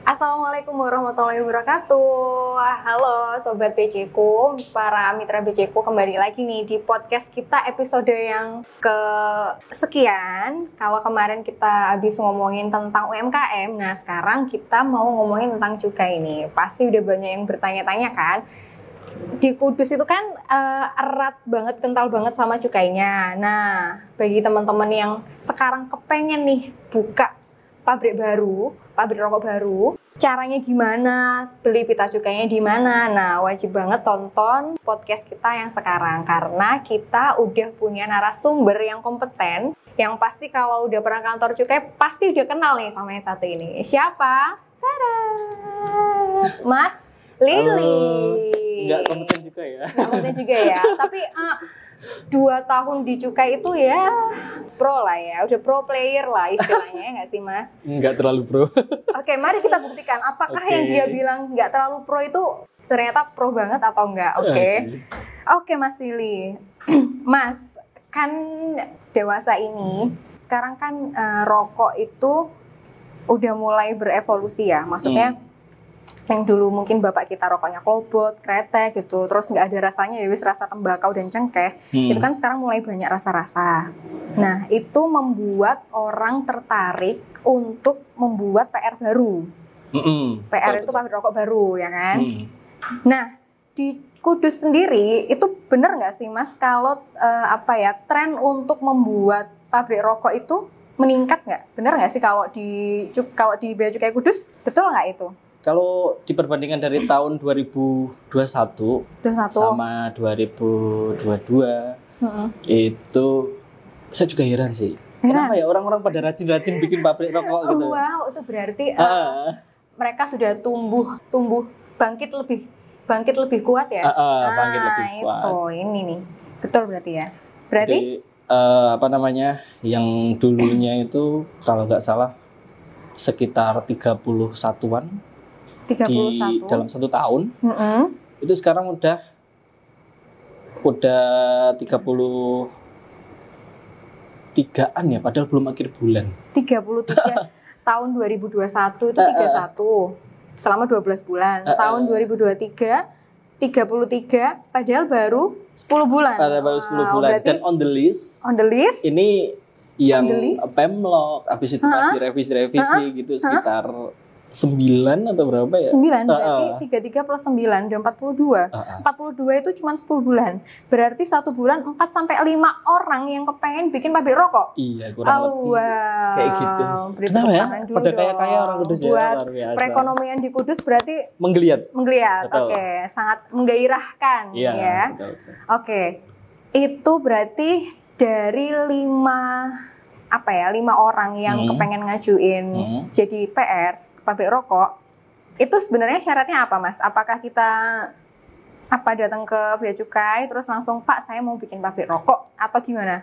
Assalamualaikum warahmatullahi wabarakatuh. Halo Sobat BC-ku, para mitra BC-ku, kembali lagi nih di podcast kita episode yang kesekian. Kalau kemarin kita habis ngomongin tentang UMKM, nah sekarang kita mau ngomongin tentang cukai ini. Pasti udah banyak yang bertanya-tanya kan, di Kudus itu kan erat banget, kental banget sama cukainya. Nah, bagi teman-teman yang sekarang kepengen nih buka pabrik rokok baru, caranya gimana, beli pita cukainya di mana? Nah, wajib banget tonton podcast kita yang sekarang karena kita udah punya narasumber yang kompeten, yang pasti kalau udah pernah kantor cukai pasti udah kenal nih sama yang satu ini. Siapa? Tada! Mas Lili. Nggak kompeten juga ya. Nggak kompeten juga ya, tapi 2 tahun di cukai itu ya pro lah ya, udah pro player lah istilahnya, nggak sih Mas? Nggak terlalu pro. Oke, mari kita buktikan apakah yang dia bilang nggak terlalu pro itu ternyata pro banget atau enggak. Oke, Mas Lili. Mas, kan dewasa ini, sekarang kan rokok itu udah mulai berevolusi ya, maksudnya yang dulu mungkin bapak kita rokoknya klobot, kretek gitu, terus nggak ada rasanya ya wis rasa tembakau dan cengkeh, itu kan sekarang mulai banyak rasa-rasa. Nah, itu membuat orang tertarik untuk membuat PR baru. PR itu pabrik rokok baru, ya kan? Nah, di Kudus sendiri itu bener nggak sih Mas kalau tren untuk membuat pabrik rokok itu meningkat nggak? Bener nggak sih kalau di Bea Cukai Kudus, betul nggak itu? Kalau diperbandingkan dari tahun 2021 sama 2022 itu saya juga heran sih. Kenapa ya orang-orang pada rajin-rajin bikin pabrik rokok gitu? Wow, itu berarti mereka sudah tumbuh bangkit lebih kuat ya? Bangkit lebih kuat. Itu ini nih. Betul berarti ya. Berarti yang dulunya itu kalau nggak salah sekitar 31-an. 31 di dalam 1 tahun, itu sekarang udah 33-an ya, padahal belum akhir bulan. 33 tahun 2021 itu 31 selama 12 bulan. Tahun 2023 33 padahal baru 10 bulan. Baru 10 bulan. Dan on the list ini yang Pemlog, habis itu masih revisi gitu sekitar 9 atau berapa ya? 9, berarti 33 plus 9 dan 42. 42 itu cuma 10 bulan. Berarti 1 bulan 4-5 orang yang kepengen bikin pabrik rokok. Iya, kurang lebih kayak gitu. Kenapa ya? Pada kaya orang Kudus ya, luar biasa. Perekonomian di Kudus berarti menggeliat. Oke, sangat menggairahkan ya. Betul. Oke. Itu berarti dari 5 orang yang kepengen ngajuin jadi PR pabrik rokok, itu sebenarnya syaratnya apa Mas? Apakah kita datang ke Bea Cukai terus langsung Pak saya mau bikin pabrik rokok atau gimana?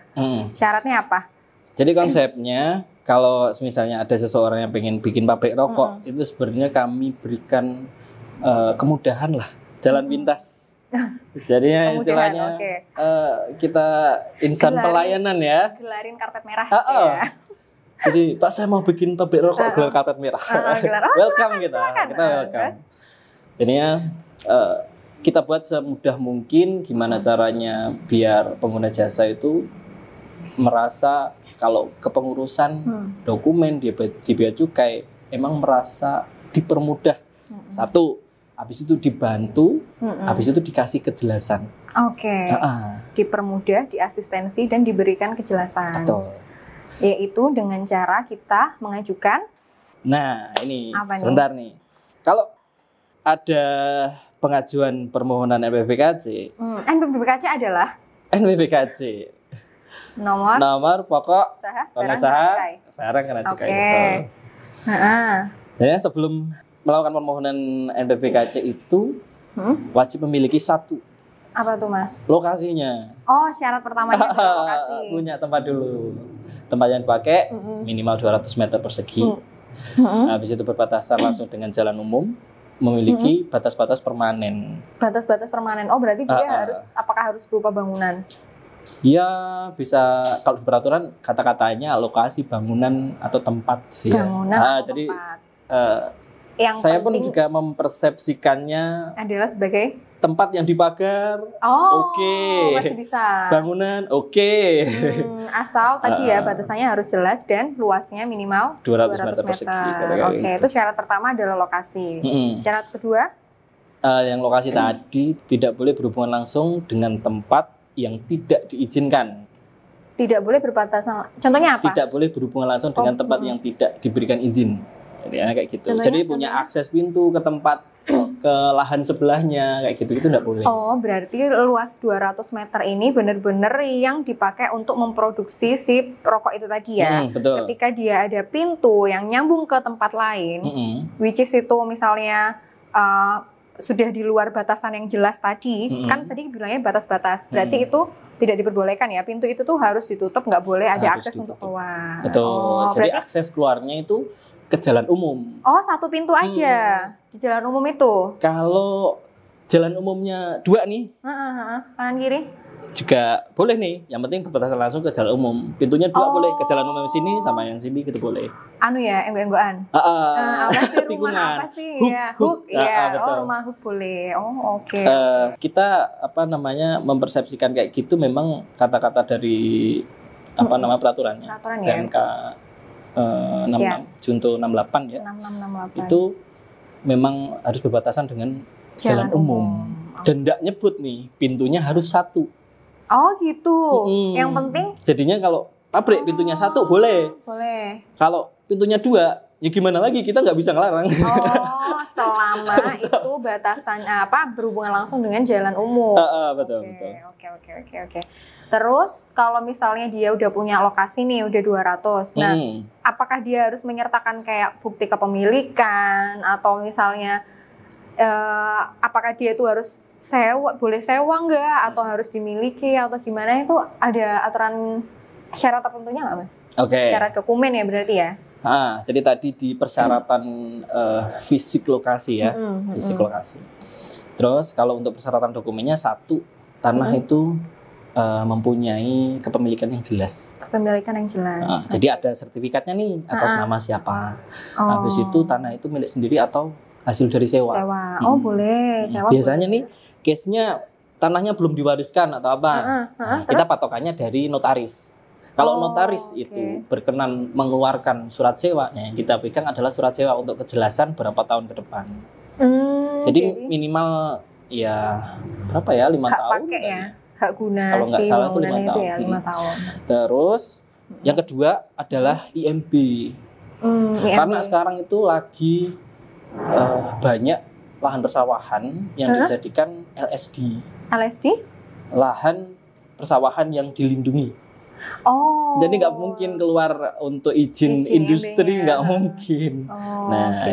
Syaratnya apa? Jadi konsepnya kalau misalnya ada seseorang yang pengen bikin pabrik rokok, itu sebenarnya kami berikan kemudahan lah, jalan pintas. Jadinya istilahnya kita insan pelayanan ya. Gelarin karpet merah ya. Jadi Pak saya mau bikin pabrik rokok, gelar karpet merah. Welcome kita welcome. Jadinya kita buat semudah mungkin gimana caranya biar pengguna jasa itu merasa kalau kepengurusan dokumen di Bea Cukai emang merasa dipermudah. Satu, habis itu dibantu, habis itu dikasih kejelasan. Dipermudah, diasistensi dan diberikan kejelasan. Betul. Yaitu dengan cara kita mengajukan. Nah, ini sebentar nih. Kalau ada pengajuan permohonan NPWKC. NPWKC adalah NPWKC. Nomor pokok pengusaha barang kena cukai. Jadi sebelum melakukan permohonan NPWKC itu wajib memiliki 1. Apa tuh Mas? Lokasinya. Oh, syarat pertamanya lokasi. Punya tempat dulu. Tempat yang dipakai minimal 200 meter persegi. Habis itu berbatasan langsung dengan jalan umum, memiliki batas-batas permanen. Batas-batas permanen. Oh, berarti dia apakah harus berupa bangunan? Ya, bisa kalau peraturan kata-katanya lokasi bangunan atau tempat sih. Bangunan atau jadi tempat. Saya pun juga mempersepsikannya adalah sebagai tempat yang dipagar. Oke. Masih bisa. Bangunan oke. Asal tadi ya batasannya harus jelas dan luasnya minimal 200 meter persegi. Oke, itu syarat pertama adalah lokasi. Syarat kedua? Yang lokasi tadi tidak boleh berhubungan langsung dengan tempat yang tidak diizinkan. Tidak boleh berbatasan. Contohnya apa? Tidak boleh berhubungan langsung dengan tempat yang tidak diberikan izin. Ya, kayak gitu. Contohnya, jadi punya akses pintu ke tempat ke lahan sebelahnya kayak gitu nggak boleh. Berarti luas 200 meter ini benar-benar yang dipakai untuk memproduksi si rokok itu tadi ya. Betul. Ketika dia ada pintu yang nyambung ke tempat lain, which is itu misalnya sudah di luar batasan yang jelas tadi, kan tadi bilangnya batas-batas. Berarti itu tidak diperbolehkan ya. Pintu itu tuh harus ditutup, nggak boleh ada akses untuk keluar. Betul. Jadi berarti akses keluarnya itu ke jalan umum. Satu pintu aja di jalan umum itu. Kalau jalan umumnya 2 nih, kanan kiri juga boleh nih. Yang penting berbatasan langsung ke jalan umum. Pintunya 2 boleh ke jalan umum sini sama yang sini gitu boleh. Enggo-enggoan. Tikungan. Apa sih? Hook. Rumah hook boleh. Oke. Kita mempersepsikan kayak gitu memang kata-kata dari peraturannya. TMK 66 Junto 68 ya. 6668. Itu memang harus berbatasan dengan jalan umum. Dan tidak nyebut nih pintunya harus 1. Gitu. Yang penting jadinya kalau pabrik pintunya 1 boleh. Kalau pintunya 2 ya gimana lagi, kita nggak bisa ngelarang. Selama itu batasan berhubungan langsung dengan jalan umum. Betul. Oke. Terus kalau misalnya dia udah punya lokasi nih, udah 200. Nah, apakah dia harus menyertakan kayak bukti kepemilikan atau misalnya apakah dia itu harus boleh sewa nggak atau harus dimiliki atau gimana, itu ada aturan syarat tertentunya nggak, Mas? Syarat dokumen ya berarti ya? Jadi tadi di persyaratan fisik lokasi ya, fisik lokasi. Terus kalau untuk persyaratan dokumennya 1, tanah itu mempunyai kepemilikan yang jelas. Jadi ada sertifikatnya nih atas nama siapa. Habis itu tanah itu milik sendiri atau hasil dari sewa. Boleh. Sewa biasanya boleh. Nih case-nya tanahnya belum diwariskan atau apa. Kita patokannya dari notaris. Kalau notaris itu berkenan mengeluarkan surat sewa, yang kita pegang adalah surat sewa untuk kejelasan berapa tahun ke depan. Jadi minimal ya berapa ya, 5 tahun. Pakai ya. Hak guna kalau nggak salah itu 5 tahun. Ya, 5 tahun. Terus yang kedua adalah IMB. Karena sekarang itu lagi banyak lahan persawahan yang dijadikan LSD. Lahan persawahan yang dilindungi. Jadi nggak mungkin keluar untuk izin industri, nggak mungkin.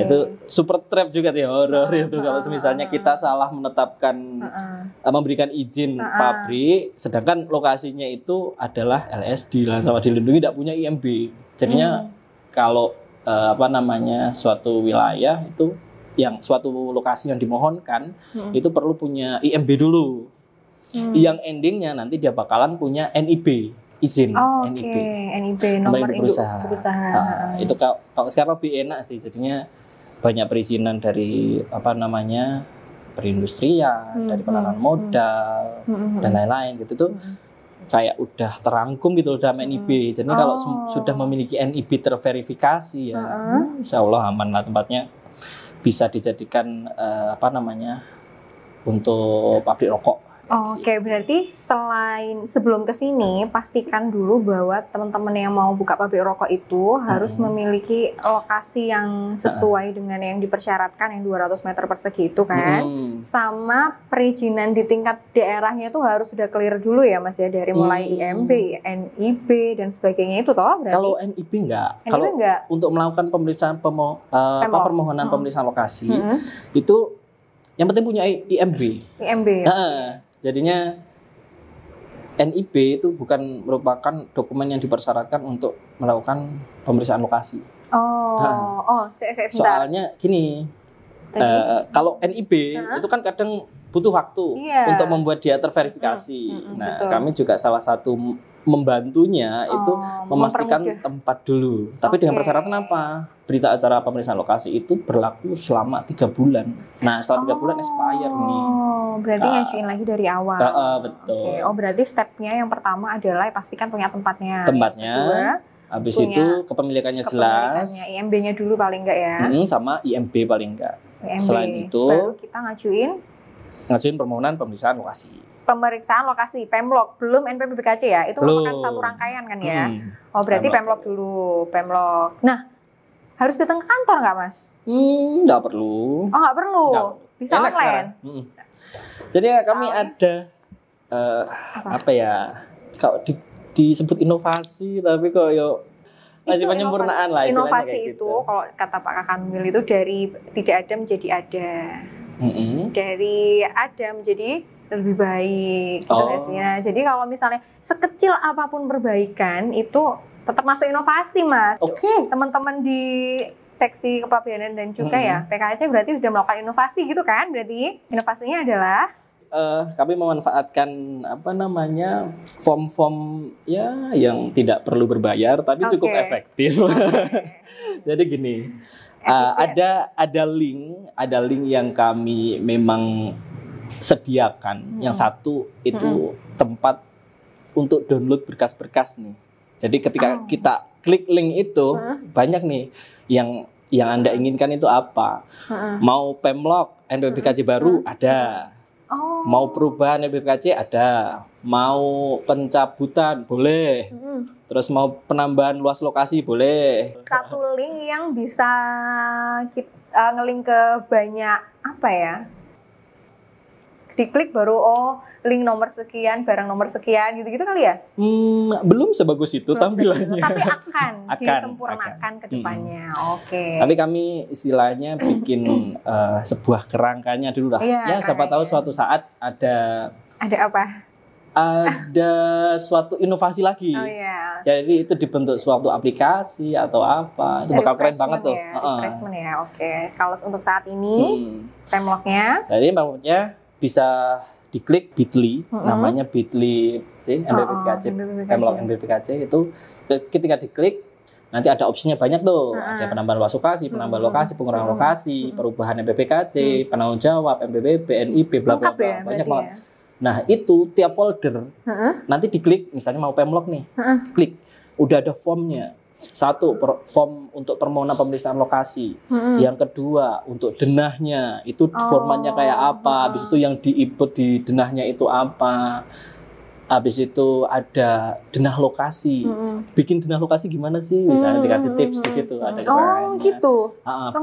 Itu super trap juga ya, horor itu kalau misalnya kita salah menetapkan memberikan izin pabrik, sedangkan lokasinya itu adalah LSD, lahan sawah dilindungi, tidak punya IMB. Jadinya kalau suatu wilayah itu suatu lokasi yang dimohonkan itu perlu punya IMB dulu. Yang endingnya nanti dia bakalan punya NIB. Izin NIB nomor induk berusaha. Itu kalau sekarang lebih enak sih, jadinya banyak perizinan dari perindustrian, dari penanaman modal dan lain-lain gitu tuh kayak udah terangkum gitu dalam NIB. Jadi kalau sudah memiliki NIB terverifikasi ya, insya Allah aman lah tempatnya, bisa dijadikan untuk pabrik rokok. Berarti sebelum kesini pastikan dulu bahwa teman-teman yang mau buka pabrik rokok itu harus memiliki lokasi yang sesuai dengan yang dipersyaratkan, yang 200 meter persegi itu kan. Sama perizinan di tingkat daerahnya itu harus sudah clear dulu ya Mas ya, dari mulai IMB, NIB dan sebagainya itu toh berarti. Kalau NIB enggak. Kalau untuk melakukan pemeriksaan permohonan pemeriksaan lokasi itu yang penting punya IMB. Jadinya NIB itu bukan merupakan dokumen yang dipersyaratkan untuk melakukan pemeriksaan lokasi. Soalnya gini, kalau NIB itu kan kadang butuh waktu untuk membuat dia terverifikasi. Nah, betul. Kami juga salah satu membantunya itu memastikan tempat dulu. Tapi dengan persyaratan apa? Berita acara pemeriksaan lokasi itu berlaku selama 3 bulan. Nah, setelah 3 bulan expire nih. Berarti ngajuin lagi dari awal. Betul. Berarti stepnya yang pertama adalah pastikan punya tempatnya. Kedua, habis itu kepemilikannya jelas. IMB-nya dulu paling enggak ya? Sama IMB paling enggak. IMB. Selain itu, baru kita ngajuin permohonan pemeriksaan lokasi. Pemeriksaan lokasi, Pemlog, belum NPPBKC ya? Itu merupakan satu rangkaian kan ya? Berarti Pemlog dulu, Pemlog. Nah, harus datang ke kantor nggak, Mas? Nggak perlu. Nggak perlu? Bisa enak online? Jadi kami ada, apa ya, kalau disebut inovasi, tapi kok masih penyempurnaan lah istilahnya. Inovasi kayak itu, gitu. Kalau kata Pak Kakamil itu dari tidak ada menjadi ada. Dari ada menjadi lebih baik gitu ya. Jadi kalau misalnya sekecil apapun perbaikan itu tetap masuk inovasi, Mas. Teman-teman di Teksi Kepabeanan dan Cukai ya, PKC berarti sudah melakukan inovasi gitu kan? Berarti inovasinya adalah kami memanfaatkan form-form ya yang tidak perlu berbayar tapi cukup efektif. Jadi gini, ada link yang kami memang sediakan. Yang satu itu tempat untuk download berkas-berkas nih. Jadi ketika kita klik link itu banyak nih yang Anda inginkan itu apa? Mau Pemlog NPPBKC baru ada. Mau perubahan NPPBKC ada. Mau pencabutan boleh. Terus mau penambahan luas lokasi boleh. Satu link yang bisa kita ngelink ke banyak apa ya? Diklik baru link nomor sekian, barang nomor sekian gitu-gitu kali ya? Belum sebagus itu tampilannya. Tapi akan disempurnakan ke depannya. Tapi kami istilahnya bikin sebuah kerangkanya dulu lah. Ya, siapa tahu suatu saat ada apa? Ada suatu inovasi lagi. Jadi itu dibentuk suatu aplikasi atau apa. Itu bakal keren banget tuh. Refreshment ya. Kalau untuk saat ini Pemlognya. Jadi Pemlognya bisa diklik bit.ly, namanya bit.ly NPPBKC, Pemlog NPPBKC itu ketika diklik nanti ada opsinya banyak tuh, ada penambahan luas lokasi, penambahan lokasi, pengurangan lokasi, perubahan NPPBKC, penanggung jawab, MPBB, BNIB, bla bla bla, banyak banget. Nah itu tiap folder nanti diklik, misalnya mau Pemlog nih, klik, udah ada formnya. Satu, form untuk permohonan pemeriksaan lokasi. Yang kedua, untuk denahnya itu formatnya kayak apa. Habis itu yang di-input di denahnya itu apa. Habis itu ada denah lokasi. Bikin denah lokasi gimana sih? Misalnya dikasih tips di situ ada keterangannya. Gitu.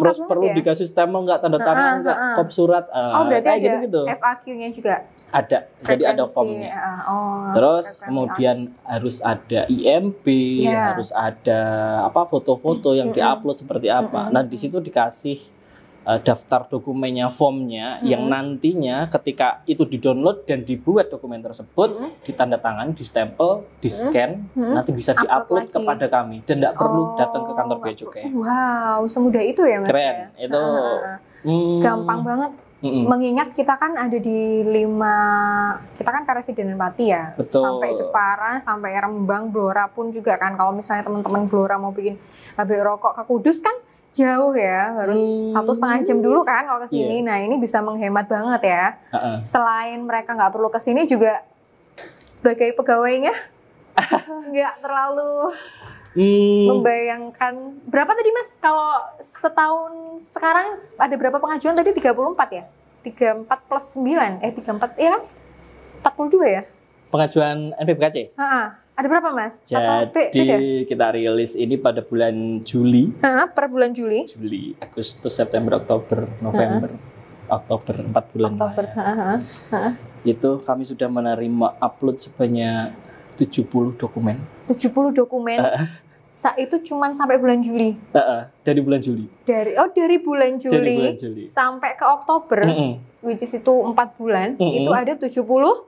Terus perlu dikasih stempel nggak, tanda tangan nggak, kop surat. Berarti kayak gitu. FAQ-nya juga. Ada, jadi ada formnya. Terus kemudian harus ada IMB, harus ada foto-foto yang diupload seperti apa. Nah di situ dikasih daftar dokumennya, formnya yang nantinya ketika itu didownload dan dibuat dokumen tersebut ditandatangan, distempel, di-scan, nanti bisa diupload kepada kami dan tidak perlu datang ke kantor Bea Cukai. Wow, semudah itu ya Mas? Keren, itu gampang banget. Mengingat kita kan ada di 5, kita kan Karesidenan Pati ya. Betul. Sampai Jepara, sampai Rembang, Blora pun juga kan. Kalau misalnya teman-teman Blora mau bikin pabrik rokok ke Kudus kan jauh ya, harus 1,5 jam dulu kan kalau ke sini. Nah ini bisa menghemat banget ya. Selain mereka nggak perlu ke sini juga sebagai pegawainya nggak terlalu membayangkan. Berapa tadi Mas? Kalau setahun sekarang ada berapa pengajuan tadi? 34 ya? 34 plus 9? 34 ya? 42 ya? Pengajuan NPPBKC? Ada berapa Mas? Jadi kita rilis ini pada bulan Juli. Per bulan Juli? Juli, Agustus, September, Oktober, November. Oktober, 4 bulan Itu kami sudah menerima upload sebanyak 70 dokumen. 70 dokumen? Itu cuma sampai bulan Juli? Dari bulan Juli. Dari bulan Juli sampai ke Oktober, which is itu 4 bulan, itu ada 70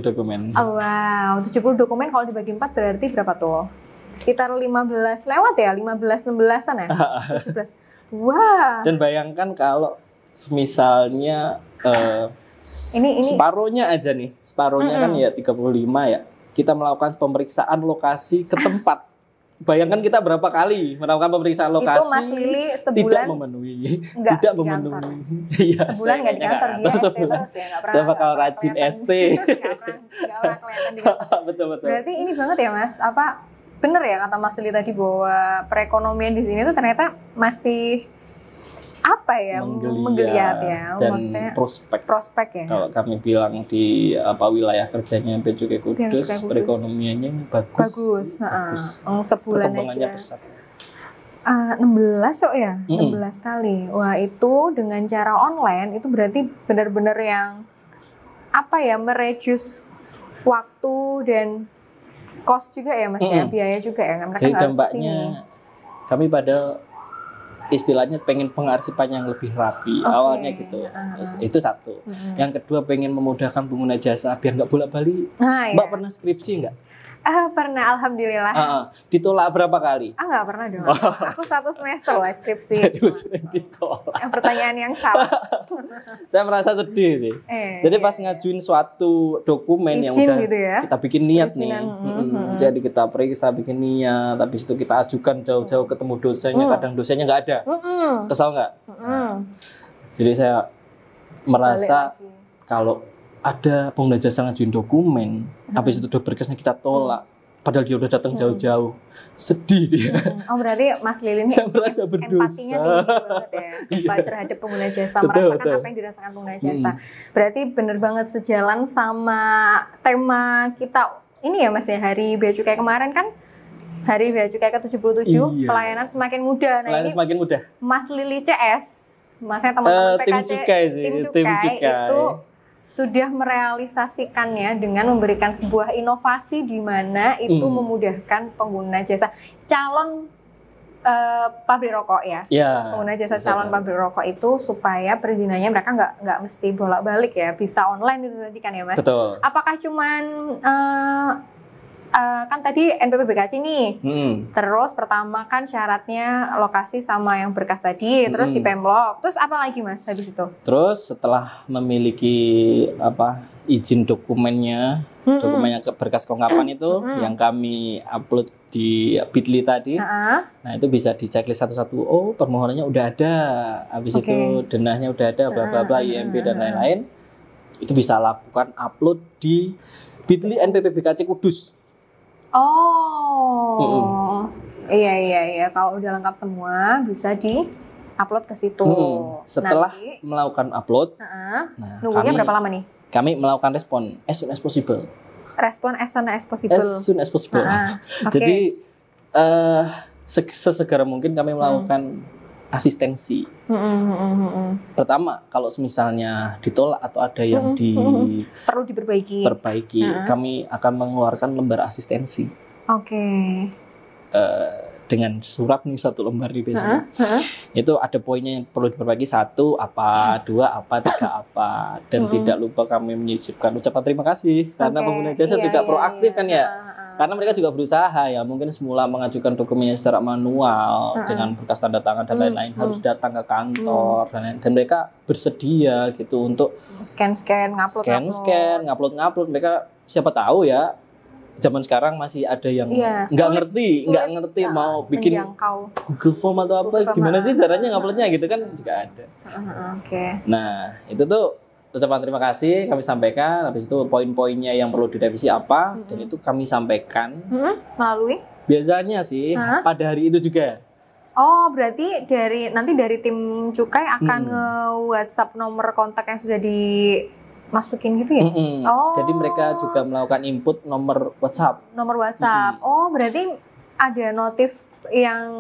dokumen. Wow, 70 dokumen kalau dibagi 4 berarti berapa tuh? Sekitar 15 lewat ya? 15-16an ya? 17. Wah. Dan bayangkan kalau misalnya Ini separohnya aja nih. Separohnya kan ya 35 ya. Kita melakukan pemeriksaan lokasi ke tempat. Bayangkan kita berapa kali melakukan pemeriksaan lokasi. Itu Mas Lili sebulan tidak memenuhi. Tidak memenuhi. Iya, sebulan nggak di kantor dia ST terus ya, saya bakal rajin ST. Nggak pernah kelihatan di kantor. Betul. Berarti ini banget ya Mas, apa bener ya kata Mas Lili tadi bahwa perekonomian di sini tuh ternyata masih apa ya, menggeliat ya, dan maksudnya prospek ya. Kalau kami bilang di wilayah kerjanya Bea Cukai Kudus, perekonomiannya bagus. Sebulan aja. 16 ya, 16 kali. Wah, itu dengan cara online itu berarti benar-benar yang apa ya, mereduce waktu dan cost juga ya Mas ya, biaya juga ya. Mereka jadi nggak harus dampaknya kami pada istilahnya pengen pengarsipan yang lebih rapi awalnya gitu. Itu satu. Yang kedua pengen memudahkan pengguna jasa biar nggak bolak-balik. Mbak pernah skripsi nggak? Pernah, alhamdulillah. Ditolak berapa kali? Nggak pernah dong. Aku 1 semester loh skripsi. Ditolak. Pertanyaan yang salah. Saya merasa sedih sih. Jadi pas ngajuin suatu dokumen yang udah gitu ya? Kita bikin niat nih. Jadi kita periksa bikin niat, habis itu kita ajukan jauh-jauh ketemu dosennya, kadang dosennya nggak ada. Kesal nggak? Jadi saya merasa kalau ada pengguna jasa ngajuin dokumen, habis itu udah berkesnya kita tolak, padahal dia udah datang jauh-jauh, sedih dia. Berarti Mas Lili ini saya merasa berdosa. Empatinya tinggi banget ya, terhadap pengguna jasa, merasakan apa yang dirasakan pengguna jasa. Berarti bener banget sejalan sama tema kita ini ya Mas ya, Hari Bea Cukai kemarin kan, Hari Bea Cukai ke-77, pelayanan semakin mudah. Nah, ini semakin mudah. Mas Lili CS, maksudnya teman-teman PKC, tim Cukai itu sudah merealisasikannya dengan memberikan sebuah inovasi di mana itu memudahkan pengguna jasa calon pabrik rokok ya. Pengguna jasa calon pabrik rokok itu supaya perizinannya mereka nggak mesti bolak-balik ya, bisa online itu tadi kan ya Mas. Betul. Apakah cuman kan tadi NPP BKC nih, terus pertama kan syaratnya lokasi sama yang berkas tadi, terus di Pemlog, terus apa lagi Mas habis itu? Terus setelah memiliki izin dokumennya, dokumennya berkas kelengkapan itu yang kami upload di Bitly tadi, nah itu bisa dicek satu-satu. Oh, permohonannya udah ada, habis itu denahnya udah ada, bla bla bla, IMB dan lain-lain. Itu bisa lakukan upload di Bitly NPP BKC Kudus. Iya. Kalau udah lengkap semua bisa di-upload ke situ. Setelah melakukan upload, nunggunya berapa lama nih? Kami melakukan respon as soon as possible. Respon as soon as possible. As soon as possible. Jadi sesegera mungkin kami melakukan asistensi. Pertama, kalau misalnya ditolak atau ada yang perlu diperbaiki, kami akan mengeluarkan lembar asistensi. Dengan surat nih 1 lembar nih biasanya. Itu ada poinnya yang perlu diperbaiki, 1 apa, 2 apa, 3 apa, dan tidak lupa kami menyisipkan ucapan terima kasih karena pengguna jasa juga proaktif kan ya. Karena mereka juga berusaha ya, mungkin semula mengajukan dokumennya secara manual dengan berkas tanda tangan dan lain-lain, harus datang ke kantor dan mereka bersedia gitu untuk scan, ngupload. Mereka siapa tahu ya, zaman sekarang masih ada yang nggak ngerti mau bikin Google Form atau apa, gimana sih caranya nguploadnya gitu kan juga ada. Nah itu tuh ucapan terima kasih kami sampaikan, habis itu poin-poinnya yang perlu direvisi apa, dan itu kami sampaikan melalui biasanya sih pada hari itu juga. Berarti nanti dari tim cukai akan nge-WhatsApp nomor kontak yang sudah dimasukin gitu ya? Jadi mereka juga melakukan input nomor WhatsApp. Berarti ada notif yang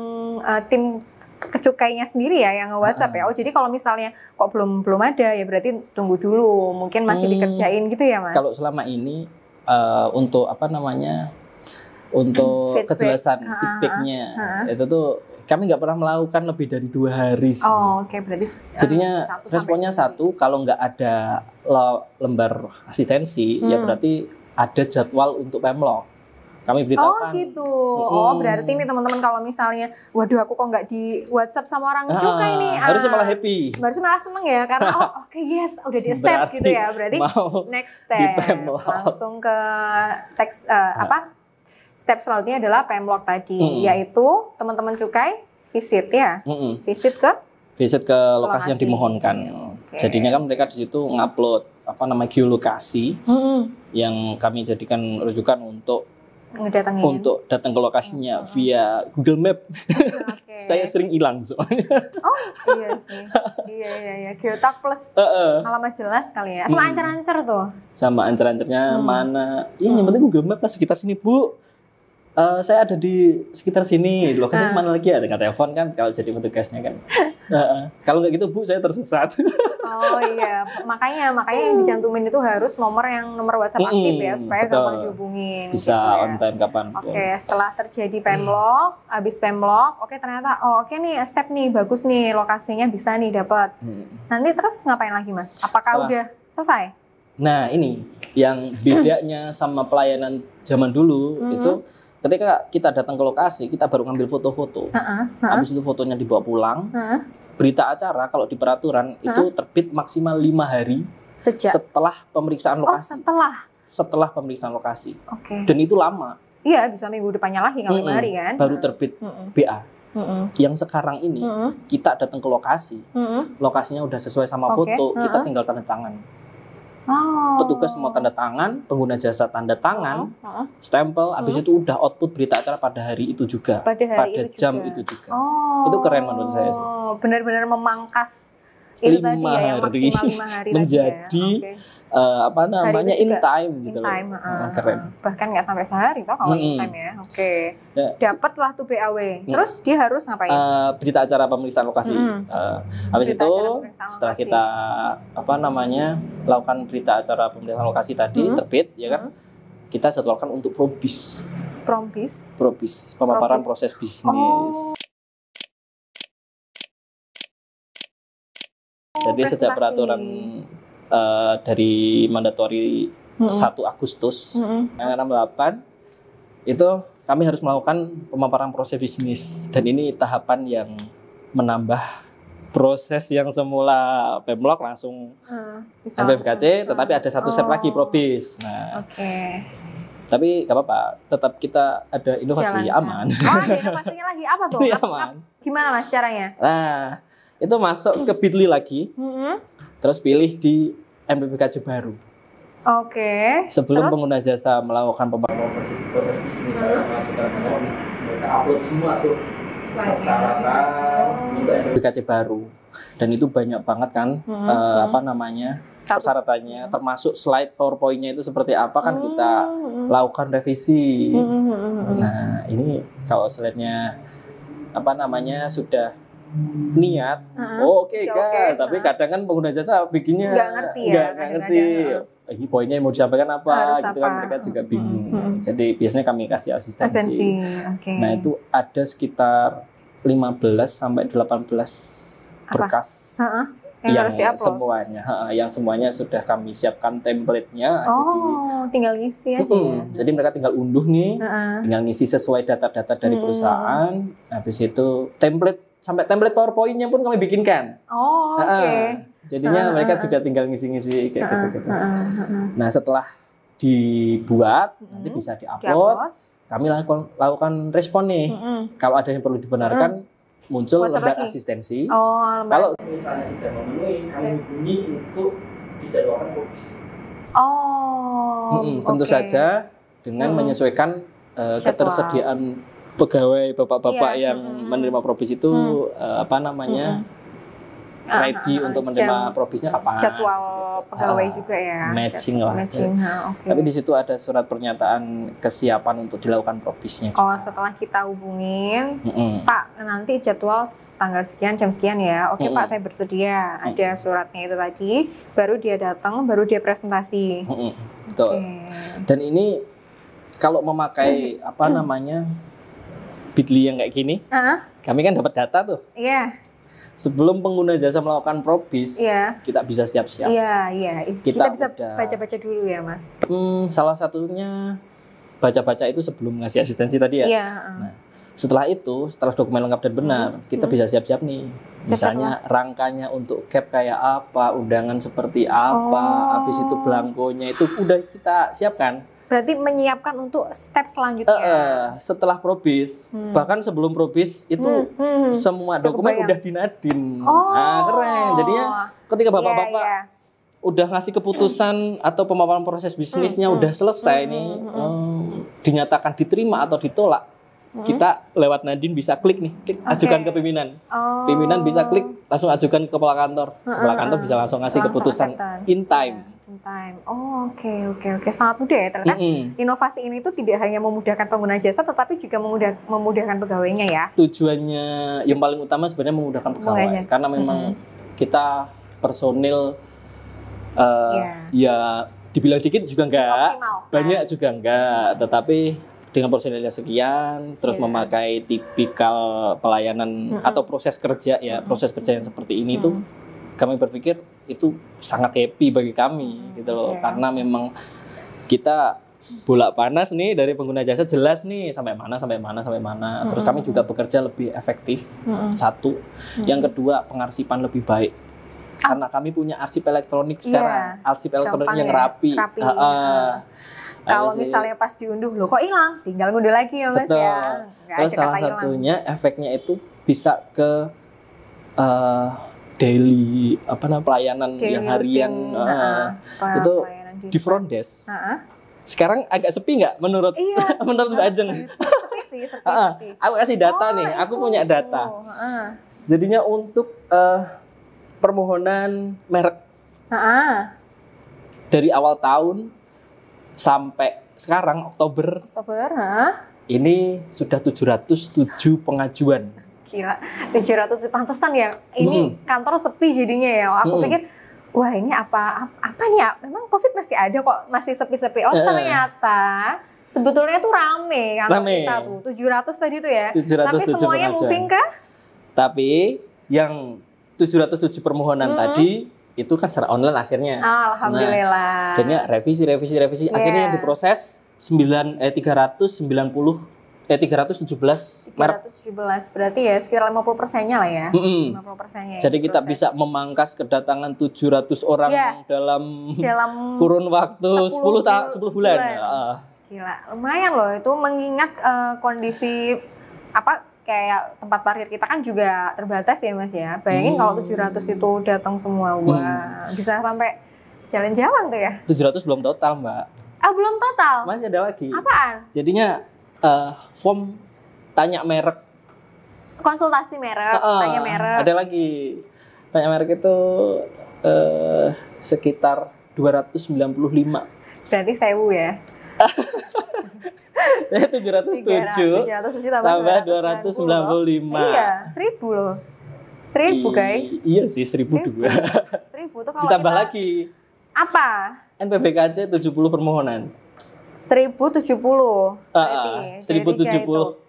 tim kecukainya sendiri ya yang nge-WhatsApp ya. Jadi kalau misalnya kok belum ada ya berarti tunggu dulu, mungkin masih dikerjain gitu ya Mas. Kalau selama ini untuk untuk kejelasan feedbacknya itu tuh kami nggak pernah melakukan lebih dari 2 hari sih. Berarti jadinya responnya 1, kalau nggak ada lembar asistensi ya berarti ada jadwal untuk Pemlog. kami beritahukan. Oh gitu. Oh berarti nih teman-teman kalau misalnya, waduh aku kok nggak di WhatsApp sama orang cukai nih. Harusnya malah happy. Harusnya malah seneng ya, karena oke, yes, udah di save gitu ya. Berarti next step langsung ke teks step selanjutnya adalah Pemlog tadi, yaitu teman-teman cukai visit ya, visit ke lokasi yang dimohonkan. Jadinya kan mereka di situ ngupload geolokasi yang kami jadikan rujukan untuk datang ke lokasinya via Google Map. Saya sering hilang soalnya. Oh iya sih, iya. Geotak plus alamat jelas kali ya. Sama ancer-ancer tuh. Sama ancer-ancernya mana? Ya yang penting Google Map lah sekitar sini Bu. Saya ada di sekitar sini. Lokasinya mana lagi ya? Dengan telepon kan kalau jadi petugasnya kan. Kalau nggak gitu Bu, saya tersesat. Oh iya, makanya yang dicantumin itu harus nomor WhatsApp aktif ya, supaya gampang dihubungin. Bisa gitu ya. On time kapan. Oke, setelah terjadi Pemlog, habis Pemlog, ternyata oke nih step nih bagus nih, lokasinya bisa nih dapat. Nanti terus ngapain lagi Mas? Apakah udah selesai? Nah ini yang bedanya sama pelayanan zaman dulu itu. Ketika kita datang ke lokasi, kita baru ngambil foto-foto. Habis itu fotonya dibawa pulang. Berita acara kalau di peraturan itu terbit maksimal 5 hari setelah pemeriksaan lokasi. Setelah pemeriksaan lokasi. Dan itu lama. Iya, bisa minggu depannya lagi kalau 5 hari kan. Baru terbit BA. Yang sekarang ini kita datang ke lokasi. Lokasinya udah sesuai sama foto, kita tinggal tanda tangan. Petugas semua tanda tangan, pengguna jasa tanda tangan, stempel, habis itu udah output berita acara pada hari itu juga, pada jam itu juga. Itu keren menurut saya sih. Benar-benar memangkas itu 5 tadi ya, yang maksimal 5 hari menjadi in time gitu loh. Keren. Bahkan nggak sampai sehari toh kalau in time ya. Dapatlah tuh BAW. Terus dia harus ngapain? Berita acara pemeriksaan lokasi. Habis itu setelah kita lakukan berita acara pemeriksaan lokasi tadi terbit ya kan. Kita jadwalkan untuk probis, pemaparan proses bisnis. Jadi sejak peraturan dari mandatory 1 Agustus 68 itu kami harus melakukan pemaparan proses bisnis, dan ini tahapan yang menambah proses yang semula Pemlog langsung MPFKC, tetapi ada satu step lagi probis. Nah, tapi gak apa-apa, tetap kita ada inovasi aman. Inovasinya lagi apa tuh? Aman. Gimana Mas caranya? Nah, itu masuk ke Bitly lagi, terus pilih di MPFKC baru. Sebelum pengguna jasa melakukan pemaparan proses bisnis, mereka upload semua tuh persyaratan untuk MPFKC baru, dan itu banyak banget kan persyaratannya, termasuk slide PowerPoint-nya itu seperti apa kan kita lakukan revisi. Nah ini kalau slide-nya sudah niat, oke, tapi kadang kan pengguna jasa bikinnya nggak ngerti. Ini poinnya mau disampaikan apa gitu kan, mereka juga bingung. Jadi biasanya kami kasih asistensi. Nah itu ada sekitar 15 sampai 18 berkas yang semuanya sudah kami siapkan template-nya. Tinggal ngisi aja. Jadi mereka tinggal unduh nih, tinggal ngisi sesuai data-data dari perusahaan. Habis itu sampai template PowerPoint-nya pun kami bikinkan. Jadinya mereka juga tinggal ngisi-ngisi kayak gitu-gitu. Nah setelah dibuat, nanti bisa diupload. Kami lakukan respon nih. Kalau ada yang perlu dibenarkan, muncul lembar asistensi. Kalau misalnya sudah memenuhi, kami hubungi untuk dijadwalkan probis. Tentu saja dengan menyesuaikan ketersediaan pegawai bapak-bapak yang menerima probis itu ready untuk menerima probisnya kapan? Jadwal pegawai juga ya. Matching lah. Tapi di situ ada surat pernyataan kesiapan untuk dilakukan probisnya. Setelah kita hubungin, Pak nanti jadwal tanggal sekian jam sekian ya. Pak saya bersedia. Ada suratnya itu tadi. Baru dia datang, baru dia presentasi. Betul. Dan ini kalau memakai Bitly yang kayak gini, kami kan dapat data tuh. Sebelum pengguna jasa melakukan probis, kita bisa siap-siap. Kita bisa baca-baca dulu ya Mas. Salah satunya baca-baca itu sebelum ngasih asistensi tadi ya. Iya. Nah, setelah dokumen lengkap dan benar, kita bisa siap-siap nih. Misalnya rangkanya untuk cap kayak apa, undangan seperti apa, habis itu belangkonya itu udah kita siapkan. Berarti menyiapkan untuk step selanjutnya. Setelah probis, bahkan sebelum probis itu semua dokumen udah dinadin. Keren. Jadinya ketika bapak-bapak udah ngasih keputusan atau pemaparan proses bisnisnya udah selesai nih, dinyatakan diterima atau ditolak, kita lewat Nadine bisa klik nih, ajukan ke pimpinan. Pimpinan bisa klik langsung ajukan ke kepala kantor. Kepala kantor bisa langsung ngasih keputusan in time. Oke. Sangat mudah ya ternyata. Inovasi ini tuh tidak hanya memudahkan pengguna jasa, tetapi juga memudahkan pegawainya ya. Tujuannya yang paling utama sebenarnya memudahkan pegawai, karena memang kita personil ya dibilang dikit juga enggak, banyak juga enggak, tetapi dengan personilnya sekian, terus memakai tipikal pelayanan atau proses kerja ya, proses kerja yang seperti ini tuh kami berpikir itu sangat happy bagi kami gitu loh, karena memang kita bolak panas nih dari pengguna jasa jelas nih sampai mana. Terus kami juga bekerja lebih efektif. Satu, yang kedua pengarsipan lebih baik. Karena kami punya arsip elektronik sekarang, arsip elektronik yang rapi. Kalau misalnya pas diunduh loh kok hilang, tinggal ngunduh lagi ya Mas. Betul. Ya. Terus salah satunya efeknya itu bisa ke daily pelayanan yang harian itu di front desk. Sekarang agak sepi nggak menurut menurut Mbak Ajeng? Sepi. Aku kasih data nih, aku punya data. Jadinya untuk permohonan merek dari awal tahun sampai sekarang Oktober ini sudah 707 pengajuan. Gila, 700 pantesan ya. Ini kantor sepi jadinya ya. Aku pikir, wah ini apa nih ya? Memang COVID masih ada kok, masih sepi-sepi. Oh ternyata sebetulnya tuh rame kantor kita tuh. 700 tadi tuh ya. Tapi semuanya moving kah? Tapi yang 707 permohonan tadi itu kan secara online akhirnya. Alhamdulillah. Jadinya revisi. Akhirnya yang diproses 317 berarti ya sekitar 50%-nya lah ya. 50%-nya. Jadi kita bisa memangkas kedatangan 700 orang dalam kurun waktu 10 bulan. Gila, lumayan loh itu mengingat kondisi kayak tempat parkir kita kan juga terbatas ya Mas ya. Bayangin kalau 700 itu datang semua, wah bisa sampai jalan-jalan tuh ya. 700 belum total Mbak. Belum total? Masih ada lagi. Apaan? Jadinya form tanya merek. Konsultasi merek, tanya merek. Ada lagi. Tanya merek itu sekitar 295. Berarti 1000 ya. 707 tambah 295. Iya, 1000 loh. 1000 guys. Iya sih, 1002. 1000 tuh kalau ditambah lagi. Apa? NPBKC 70 permohonan. 1070. 1070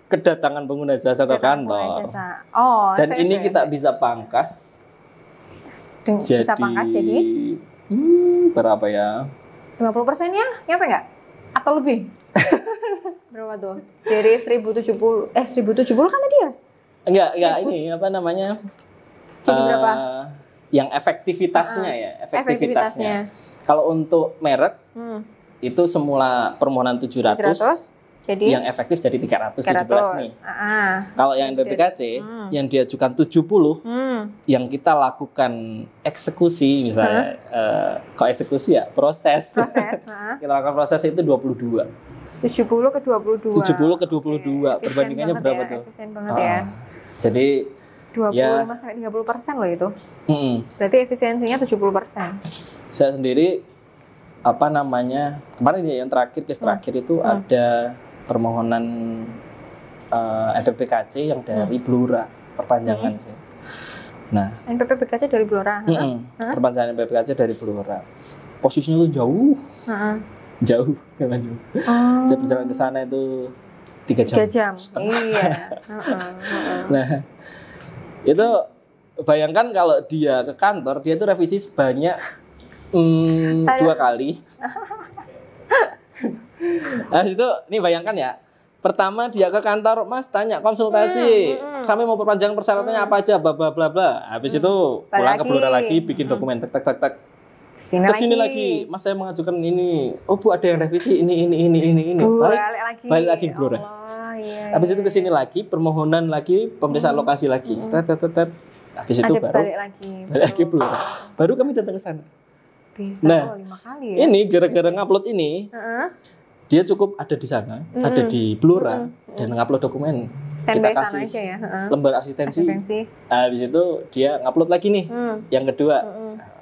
kedatangan pengguna jasa ke kantor. Dan ini kita bisa pangkas. Bisa pangkas jadi? Berapa ya? 50% ya? Nyampe nggak? Atau lebih? Berapa tuh? Dari 1070. 1070 kan tadi ya? Enggak, ini apa namanya? Jadi berapa? Yang efektivitasnya ya, efektivitasnya. Kalau untuk merek itu semula permohonan 700 jadi yang efektif jadi 317 nih. Kalau yang NPBKC yang diajukan 70 yang kita lakukan eksekusi misalnya kalau eksekusi ya proses kita lakukan proses itu 22. 70 ke 22. 70 ke 22. Perbandingannya berapa tuh? Efisien banget ya. Jadi 25-30% loh itu. Berarti efisiensinya 70%. Saya sendiri kemarin ya yang terakhir itu ada permohonan NPBKC yang dari Blora perpanjangan. Nah, NPBKC dari Blora. Perpanjangan NPBKC dari Blora. Posisinya tuh jauh. Jauh. Saya berjalan ke sana itu 3 jam. 3 jam. Iya. Nah, itu bayangkan kalau dia ke kantor, dia itu revisi sebanyak 2 kali. Habis itu, nih bayangkan ya. Pertama dia ke kantor, Mas tanya konsultasi. Kami mau perpanjang persyaratannya apa aja, bla bla bla bla. Habis itu pulang ke Blora lagi, bikin dokumen tek tek tek tek. Kesini lagi, Mas saya mengajukan ini. Oh Bu, ada yang revisi ini. Balik lagi ke Blora. Iya. Habis itu kesini lagi, permohonan lagi, pemeriksaan lokasi lagi. Habis itu baru balik lagi Blora. Baru kami datang ke sana. Bisa 5 kali ya. Ini gara-gara ngupload ini. Dia cukup ada di sana, ada di Blora dan ngupload dokumen. Kita kasih aja ya. Lembar asistensi. Habis itu dia ngupload lagi nih. Yang kedua,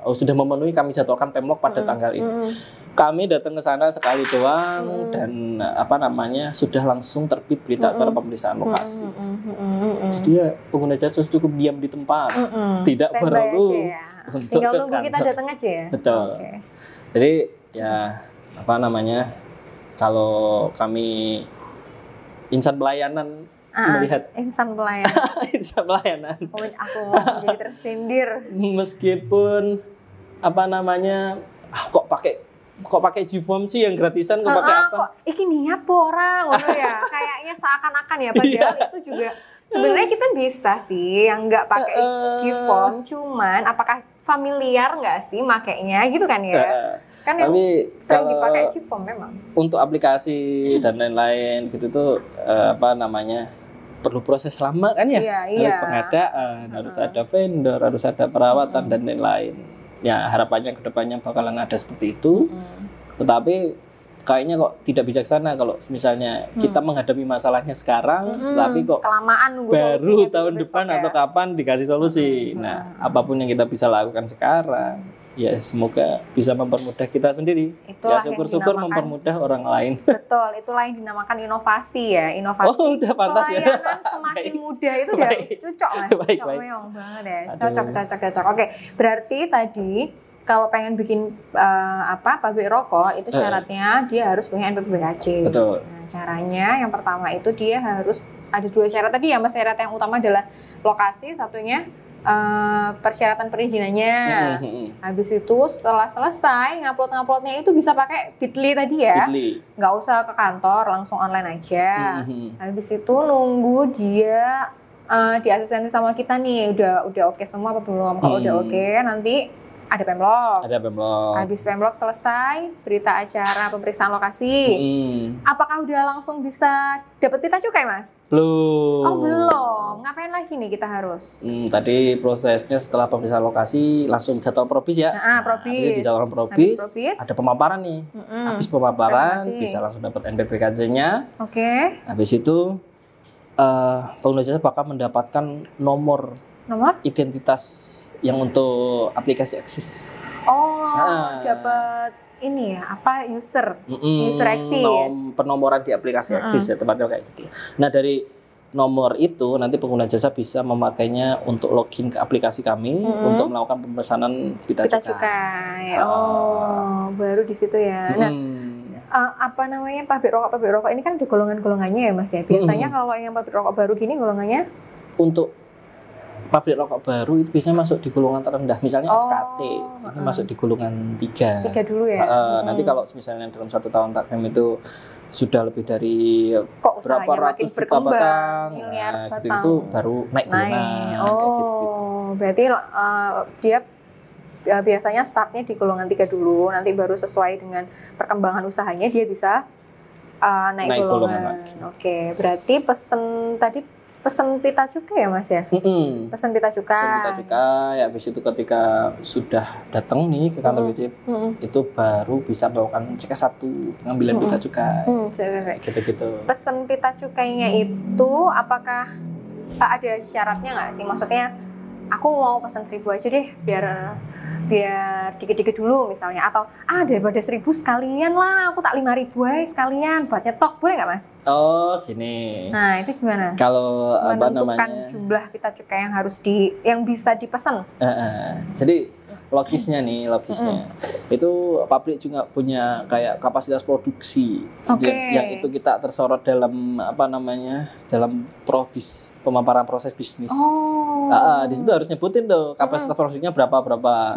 sudah memenuhi, kami jadwalkan Pemlog pada tanggal ini. Kami datang ke sana sekali doang dan sudah langsung terbit berita acara pemeriksaan lokasi. Jadi ya pengguna jasa cukup diam di tempat, tidak perlu untuk tinggal nunggu kita datang aja ya. Betul. Jadi ya kalau kami insan pelayanan melihat insan pelayanan. Aku mau jadi tersindir. Meskipun kok pakai G-Form sih yang gratisan, kok pakai apa? Kok iki niat po orang ngono ya. Kayaknya seakan-akan ya, padahal itu juga sebenarnya kita bisa sih yang nggak pakai G-Form, cuman apakah familiar nggak sih makainya gitu kan ya? Kan yang sering dipakai G-Form memang. Untuk aplikasi dan lain-lain gitu tuh perlu proses lama kan ya? Harus pengadaan, harus ada vendor, harus ada perawatan dan lain-lain. Ya harapannya kedepannya bakalan ada seperti itu. Tetapi kayaknya kok tidak bijaksana kalau misalnya kita menghadapi masalahnya sekarang, tapi kok kelamaan nunggu baru tahun depan atau kapan dikasih solusi. Nah, apapun yang kita bisa lakukan sekarang, ya semoga bisa mempermudah kita sendiri. Itulah ya syukur-syukur mempermudah orang lain. Betul, itulah yang dinamakan inovasi ya. Inovasi. Oh, udah pantas ya. Semakin mudah itu udah cocok Mas. Cocok meong banget ya. Cocok. Oke, berarti tadi kalau pengen bikin pabrik rokok itu syaratnya dia harus punya NPWP-BHC. Betul. Nah, caranya yang pertama itu dia harus ada 2 syarat tadi ya Mas. Syarat yang utama adalah lokasi, satunya persyaratan perizinannya. Habis itu setelah selesai nguploadnya itu bisa pakai Bitly tadi ya. Nggak usah ke kantor, langsung online aja. Habis itu nunggu dia di asistensi sama kita nih udah oke semua apa belum. Kalau udah oke, nanti ada Pemlog. Habis Pemlog selesai, berita acara pemeriksaan lokasi. Apakah udah langsung bisa dapat pita cukai, Mas? Belum. Oh, belum. Ngapain lagi nih kita harus? Tadi prosesnya setelah pemeriksaan lokasi langsung jadwal probis ya. Probis. Di jadwal probis ada pemaparan nih. Habis pemaparan bisa langsung dapat NPWP-nya. Oke. Habis itu pengguna jasa bakal mendapatkan nomor identitas yang untuk aplikasi Axis. Dapat ini ya, user Axis. Penomoran di aplikasi Axis ya, tepatnya kayak gitu. Nah, dari nomor itu nanti pengguna jasa bisa memakainya untuk login ke aplikasi kami untuk melakukan pemesanan pita cukai. Baru di situ ya. Nah, pabrik rokok ini kan ada golongan-golongannya ya Mas ya. Biasanya kalau yang pabrik rokok baru gini golongannya untuk pabrik rokok baru itu biasanya masuk di golongan terendah, misalnya SKT ini masuk di golongan 3 dulu ya. Nanti kalau misalnya dalam 1 tahun takrim itu sudah lebih dari berapa ratus juta batang, gitu baru naik golongan. Berarti dia biasanya startnya di golongan 3 dulu, nanti baru sesuai dengan perkembangan usahanya dia bisa naik golongan. Oke, berarti pesen pita cukai ya Mas ya? Pesen pita cukai. Habis itu ketika sudah datang nih ke kantor wajib, itu baru bisa melakukan CK1 pengambilan pita cukai. Gitu-gitu. Pesen pita cukainya itu apakah ada syaratnya nggak sih? Maksudnya aku mau pesen 1.000 aja deh biar dikit-dikit dulu misalnya, atau daripada 1.000 sekalian lah aku tak 5.000 aja sekalian buat nyetok, boleh nggak Mas? Gini. Nah itu gimana? Kalau menentukan jumlah pita cukai yang bisa dipesan. Jadi logisnya. Itu pabrik juga punya kayak kapasitas produksi yang itu kita tersorot dalam dalam pemaparan proses bisnis. Di situ harus nyebutin tuh kapasitas produksinya berapa.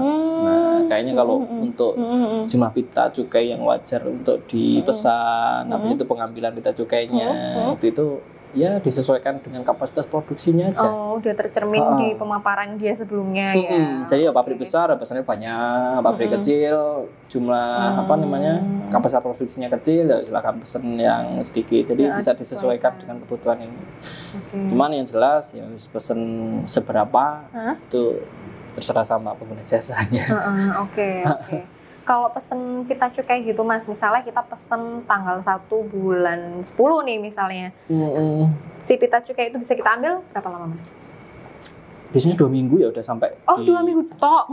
Nah, kayaknya kalau untuk jumlah pita cukai yang wajar untuk dipesan, habis itu pengambilan pita cukainya itu ya disesuaikan dengan kapasitas produksinya aja. Udah tercermin di pemaparan dia sebelumnya ya. Jadi ya pabrik besar pesannya banyak, pabrik kecil jumlah kapasitas produksinya kecil ya silakan pesen yang sedikit. Jadi bisa disesuaikan dengan kebutuhan ini. Cuman yang jelas ya pesen seberapa itu terserah sama pengguna jasanya. Oke. Kalau pesen pita cukai gitu Mas, misalnya kita pesen tanggal 1 bulan 10 nih misalnya. Si pita cukai itu bisa kita ambil berapa lama Mas? Biasanya 2 minggu ya udah sampai. 2 minggu tok?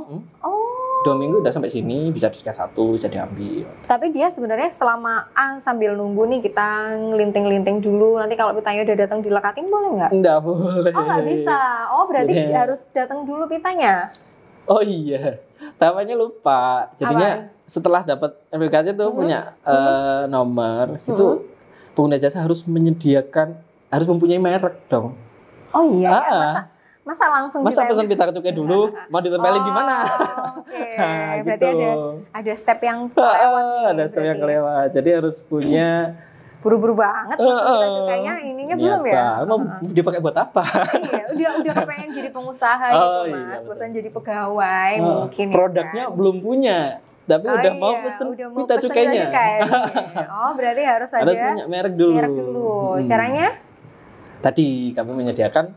2 minggu udah sampai sini, bisa dikasih 1, bisa diambil. Tapi dia sebenarnya selama sambil nunggu nih kita ngelinting-linting dulu, nanti kalau pitanya udah datang dilekatin boleh nggak? Nggak boleh. Nggak bisa. Berarti harus datang dulu pitanya? Oh iya, namanya lupa. Jadinya setelah dapat aplikasi itu punya nomor, itu pengguna jasa harus mempunyai merek dong. Oh iya, masa langsung pesan pita cukai dulu, mau ditempelin di mana? Berarti gitu. ada step yang kelewat. Ada step yang kelewat. Jadi harus punya buru-buru banget pita cukainya ininya belum ya? Mau dipakai buat apa? Iya, udah kepengen jadi pengusaha gitu Mas, bosan jadi pegawai mungkin. Produknya belum punya, tapi udah mau pesen pita cukainya. Berarti harus punya merek dulu. Caranya? Tadi kami menyediakan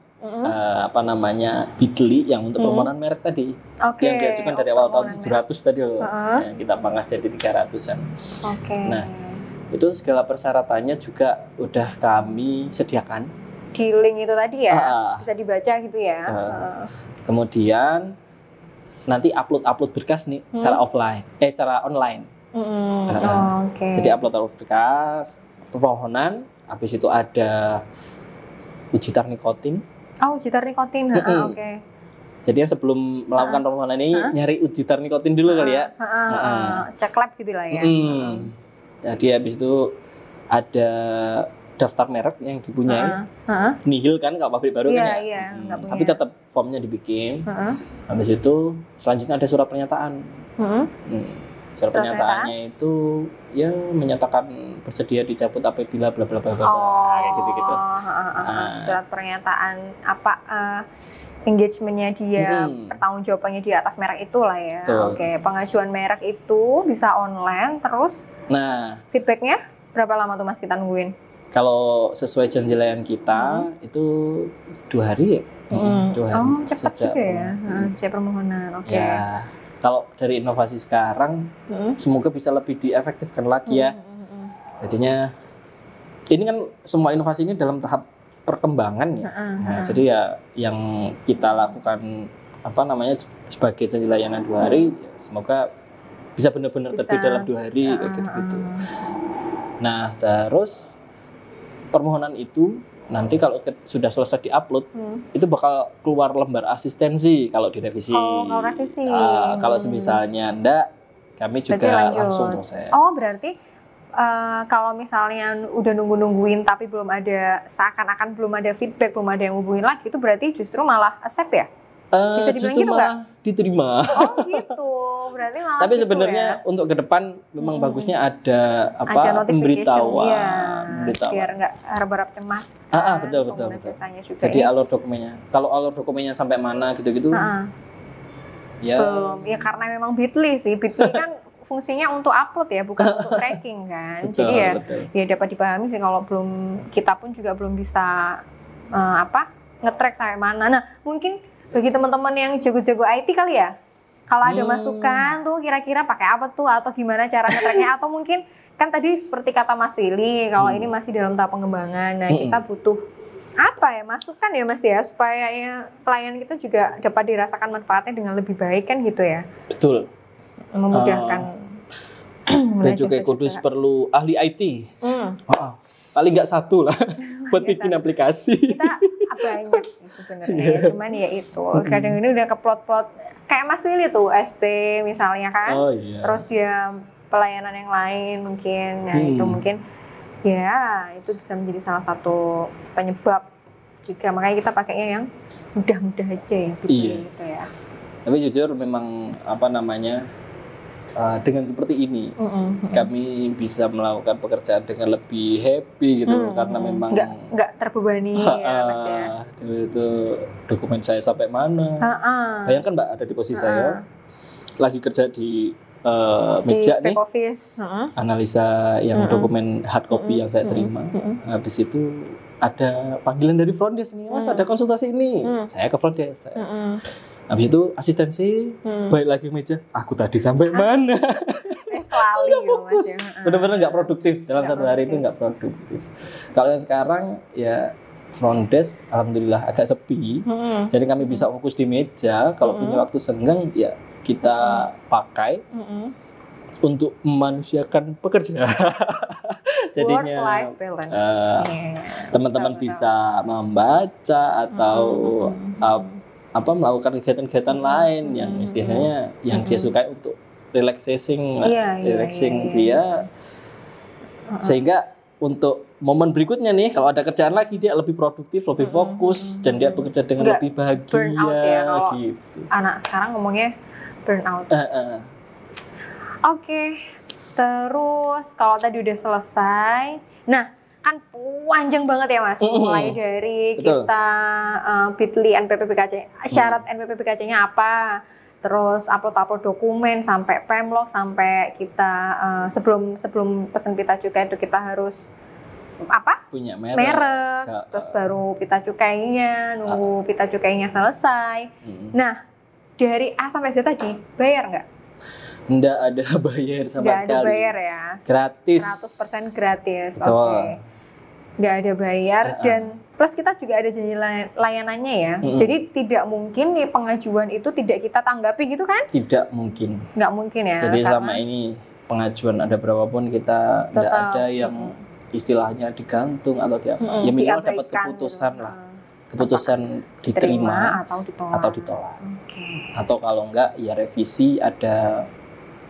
Bitly yang untuk permohonan merek tadi. Yang diajukan dari awal tahun 700 tadi loh. Yang kita pangkas jadi 300-an. Nah, itu segala persyaratannya juga udah kami sediakan di link itu tadi ya, bisa dibaca gitu ya. Kemudian nanti upload berkas nih secara online. Jadi upload berkas permohonan, habis itu ada uji tar nikotin. Uji tar nikotin. Jadi sebelum melakukan permohonan ini nyari uji tar nikotin dulu kali ya. Cek lab gitu lah ya. Jadi habis itu ada daftar merek yang dipunyai. Nihil kan kalau pabrik baru kan ya. Tapi tetap formnya dibikin. Habis itu selanjutnya ada surat pernyataan. Surat pernyataannya itu ya menyatakan bersedia dicabut apabila bla bla bla bla kayak gitu-gitu. Surat pernyataan engagementnya dia, pertanggungjawabannya dia atas merek itulah ya. Pengajuan merek itu bisa online terus. Nah, feedbacknya berapa lama tuh Mas kita nungguin? Kalau sesuai janji layan kita itu 2 hari ya. 2 hari. Cepat juga ya. Sejak permohonan. Ya. Kalau dari inovasi sekarang, semoga bisa lebih diefektifkan lagi ya. Jadinya, ini kan semua inovasi ini dalam tahap perkembangan ya. Jadi ya yang kita lakukan sebagai janji layanan 2 hari, ya, semoga bisa benar-benar terbit dalam 2 hari kayak gitu-gitu. Nah terus permohonan itu nanti kalau sudah selesai diupload itu bakal keluar lembar asistensi kalau direvisi. Kalau revisi. Kalau misalnya enggak, kami juga langsung proses. Berarti kalau misalnya udah nungguin tapi seakan-akan belum ada feedback, belum ada yang hubungin lagi, itu berarti justru malah accept ya? Bisa dibilang gitu nggak? Diterima. Gitu. Berarti malah. Tapi sebenarnya untuk ke depan memang bagusnya ada pemberitahuan. Biar nggak harap-harap cemas. Betul. Jadi alur dokumennya. Kalau alur dokumennya sampai mana gitu-gitu. Ya. Belum. Ya karena memang Bitly sih. Bitly kan fungsinya untuk upload ya, bukan untuk tracking kan. Jadi ya dapat dipahami sih kalau kita pun juga belum bisa nge-track sampai mana. Nah, mungkin bagi teman-teman yang jago-jago IT kali ya, kalau ada masukan tuh kira-kira pakai apa tuh atau gimana cara nge-tracknya, atau mungkin kan tadi seperti kata Mas Willy, kalau ini masih dalam tahap pengembangan, nah kita butuh masukan ya Mas ya, supaya pelayan kita juga dapat dirasakan manfaatnya dengan lebih baik kan gitu ya. Betul. Memudahkan. Dan juga Kudus perlu ahli IT. Paling nggak 1 lah buat bikin aplikasi. Kita banyak sih sebenarnya. Cuman ya itu kadang ini udah keplot-plot kayak Mas Willy tuh ST misalnya kan. Terus dia pelayanan yang lain mungkin. Nah, itu mungkin ya itu bisa menjadi salah satu penyebab juga, makanya kita pakainya yang mudah-mudah aja gitu, gitu ya. Tapi jujur memang dengan seperti ini kami bisa melakukan pekerjaan dengan lebih happy gitu karena memang nggak terbebani ya Mas ya. Dulu itu dokumen saya sampai mana. Bayangkan Mbak ada di posisi saya lagi kerja di meja nih, analisa yang dokumen hard copy yang saya terima. Habis itu ada panggilan dari front desk nih, Mas ada konsultasi ini. Saya ke front desk. Habis itu asistensi balik lagi ke meja. Aku tadi sampai mana? Nggak fokus. Benar-benar nggak produktif dalam satu hari itu, nggak produktif. Kalau yang sekarang ya front desk alhamdulillah agak sepi. Jadi kami bisa fokus di meja. Kalau punya waktu senggang ya kita pakai untuk memanusiakan pekerja. Jadinya teman-teman bisa membaca atau melakukan kegiatan-kegiatan lain yang istilahnya yang dia sukai untuk relaxing dia, sehingga untuk momen berikutnya nih kalau ada kerjaan lagi dia lebih produktif, lebih fokus dan dia bekerja dengan lebih bahagia gitu. Anak sekarang ngomongnya burnout. Oke. Terus kalau tadi udah selesai, nah kan panjang banget ya Mas, mulai dari kita Bitly NPPBKC, syarat NPPBKC-nya apa, terus upload dokumen sampai Pemlog, sampai kita sebelum pesen pita cukai itu kita harus punya merek, terus baru pita cukainya, nunggu pita cukainya selesai. Nah dari A sampai Z tadi bayar nggak? Nggak ada bayar sama sekali. Nggak ada bayar ya? Gratis. 100% gratis. Oke. Nggak ada bayar dan plus kita juga ada janji layanannya ya. Jadi tidak mungkin nih pengajuan itu tidak kita tanggapi gitu kan? Tidak mungkin. Nggak mungkin ya. Jadi selama ini pengajuan ada berapapun kita nggak ada yang istilahnya digantung atau ya minimal dapat keputusan lah. Keputusan diterima atau ditolak. Atau kalau enggak ya revisi, ada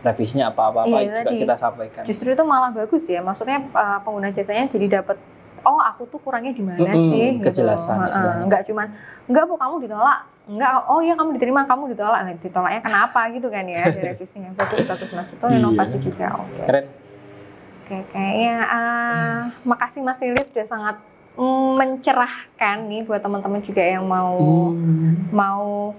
revisinya apa-apa juga kita sampaikan. Justru itu malah bagus ya, maksudnya pengguna jasanya jadi dapat aku tuh kurangnya di mana sih kejelasan gitu. Enggak cuman enggak Bu kamu ditolak, enggak ya kamu diterima, kamu ditolak. Nah, ditolaknya kenapa gitu kan ya, di revisinya. Bagus Mas, itu inovasi juga. Keren. Kayaknya makasih Mas Willy sudah sangat mencerahkan nih buat teman-teman juga yang mau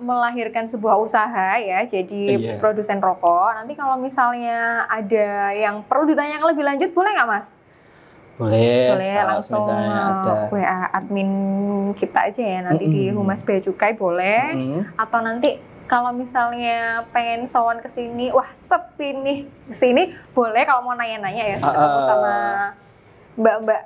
melahirkan sebuah usaha ya, jadi produsen rokok. Nanti kalau misalnya ada yang perlu ditanyakan lebih lanjut boleh nggak Mas? Boleh langsung ada WA admin kita aja ya nanti di Humas Bea Cukai boleh. Atau nanti kalau misalnya pengen sowan ke sini, wah sepi nih kesini, boleh kalau mau nanya-nanya ya ketemu sama mbak-mbak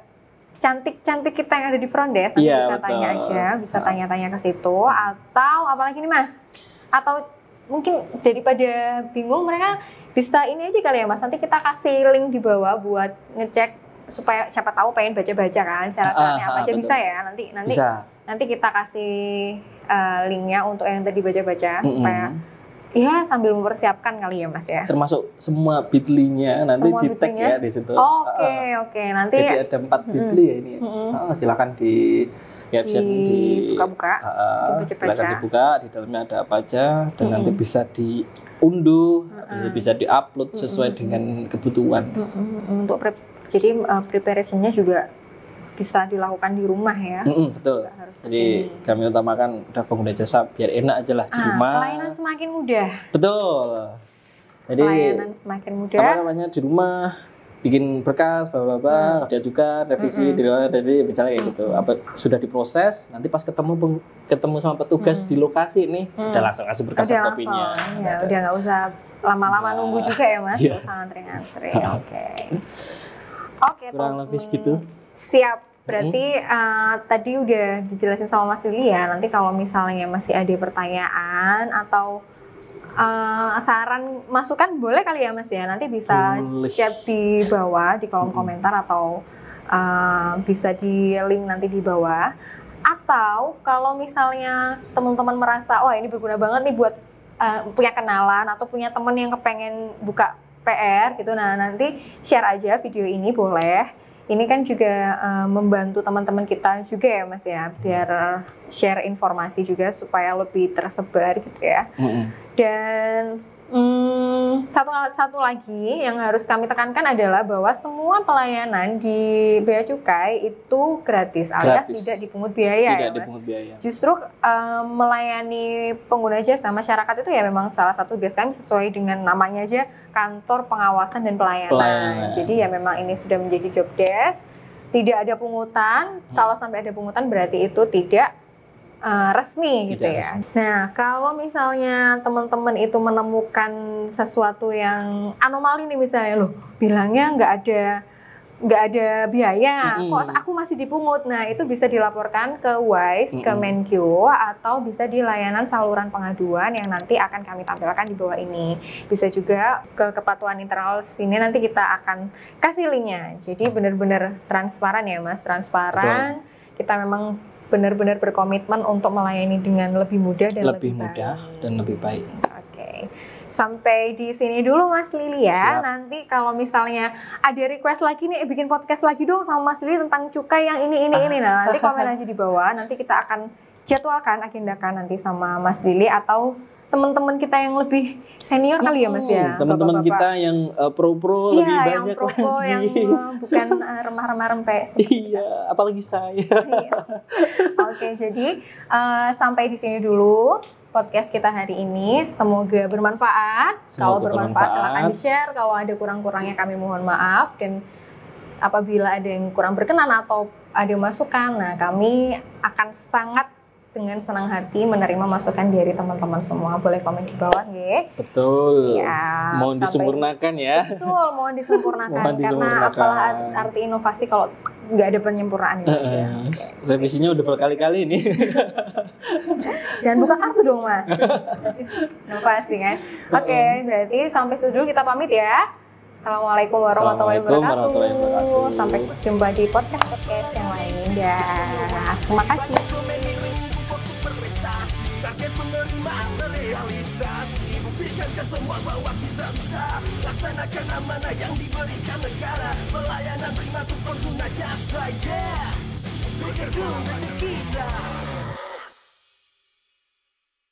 cantik-cantik kita yang ada di front desk, nanti bisa tanya aja, bisa tanya-tanya ke situ. Atau apalagi nih Mas, atau mungkin daripada bingung mereka bisa ini aja kali ya Mas, nanti kita kasih link di bawah buat ngecek supaya siapa tahu pengen baca-baca kan syarat-syaratnya apa aja. Bisa ya, nanti kita kasih linknya untuk yang tadi baca-baca supaya ya sambil mempersiapkan kali ya Mas ya. Termasuk semua Bitly-nya nanti di tag ya di situ. Oke. Nanti jadi ada 4 Bitly ya ini. Silakan di caption buka-buka, silakan dibuka, di dalamnya ada apa aja dan nanti bisa diunduh, bisa diupload sesuai dengan kebutuhan. Untuk preparation-nya juga bisa dilakukan di rumah ya. Betul. Jadi kami utamakan udah pengguna jasa biar enak aja lah di rumah. Pelayanan semakin mudah. Betul. Jadi pelayanan semakin mudah. Di rumah bikin berkas, kerja juga revisi, misalnya kayak gitu. Sudah diproses, nanti pas ketemu sama petugas di lokasi nih, udah langsung kasih berkas kopinya. Ya, udah nggak usah lama-lama nunggu juga ya Mas, nggak usah ngantri-ngantri. Oke. Kurang lebih segitu. Siap, berarti tadi udah dijelasin sama Mas Willy ya. Nanti kalau misalnya masih ada pertanyaan atau saran masukan boleh kali ya Mas ya, nanti bisa chat di bawah di kolom komentar atau bisa di link nanti di bawah. Atau kalau misalnya teman-teman merasa wah ini berguna banget nih buat punya kenalan atau punya teman yang kepengen buka PR gitu, nah nanti share aja video ini boleh. Ini kan juga membantu teman-teman kita juga ya Mas ya, biar share informasi juga supaya lebih tersebar gitu ya. Dan satu lagi yang harus kami tekankan adalah bahwa semua pelayanan di Bea Cukai itu gratis alias tidak dipungut biaya ya Mas. Justru melayani pengguna jasa masyarakat itu ya memang salah satu tugas kami sesuai dengan namanya aja, kantor pengawasan dan pelayanan. Jadi ya memang ini sudah menjadi job desk, tidak ada pungutan. Kalau sampai ada pungutan berarti itu tidak resmi gitu ya. Nah, kalau misalnya teman-teman itu menemukan sesuatu yang anomali nih misalnya, loh bilangnya nggak ada biaya, kok aku masih dipungut. Nah, itu bisa dilaporkan ke WISE, ke Menkyu, atau bisa di layanan saluran pengaduan yang nanti akan kami tampilkan di bawah ini. Bisa juga ke kepatuhan internal sini, nanti kita akan kasih linknya. Jadi benar-benar transparan ya Mas, transparan. Betul. Kita memang benar-benar berkomitmen untuk melayani dengan lebih mudah dan lebih baik. Oke. Sampai di sini dulu Mas Lili ya. Siap. Nanti kalau misalnya ada request lagi nih, bikin podcast lagi dong sama Mas Lili tentang cukai yang ini. Nah, nanti komen aja di bawah. Nanti kita akan jadwalkan, agendakan nanti sama Mas Lili atau teman-teman kita yang lebih senior kali ya Mas ya. Teman-teman kita yang pro-pro lebih banyak lagi. Iya, yang bukan remah-remah rempek. Iya, apalagi saya. Oke, jadi sampai di sini dulu podcast kita hari ini. Semoga bermanfaat. Kalau bermanfaat silakan di-share. Kalau ada kurang-kurangnya kami mohon maaf, dan apabila ada yang kurang berkenan atau ada masukan, nah kami akan sangat dengan senang hati menerima masukan dari teman-teman semua. Boleh komen di bawah ya. Betul. Ya, mohon disempurnakan ya. Betul, mohon disempurnakan. Karena apalah arti inovasi kalau nggak ada penyempurnaan ini. Revisinya udah berkali-kali ini. Jangan buka kartu dong Mas. Inovasi kan. Oke, berarti sampai situ dulu kita pamit ya. Assalamualaikum warahmatullahi wabarakatuh. Sampai jumpa di podcast yang lain. Terima kasih. Target penerimaan terrealisasi, buktikan ke semua bahwa kita bisa laksanakan amanah yang diberikan negara, pelayanan prima untuk pengguna jasa. Pikirku kita.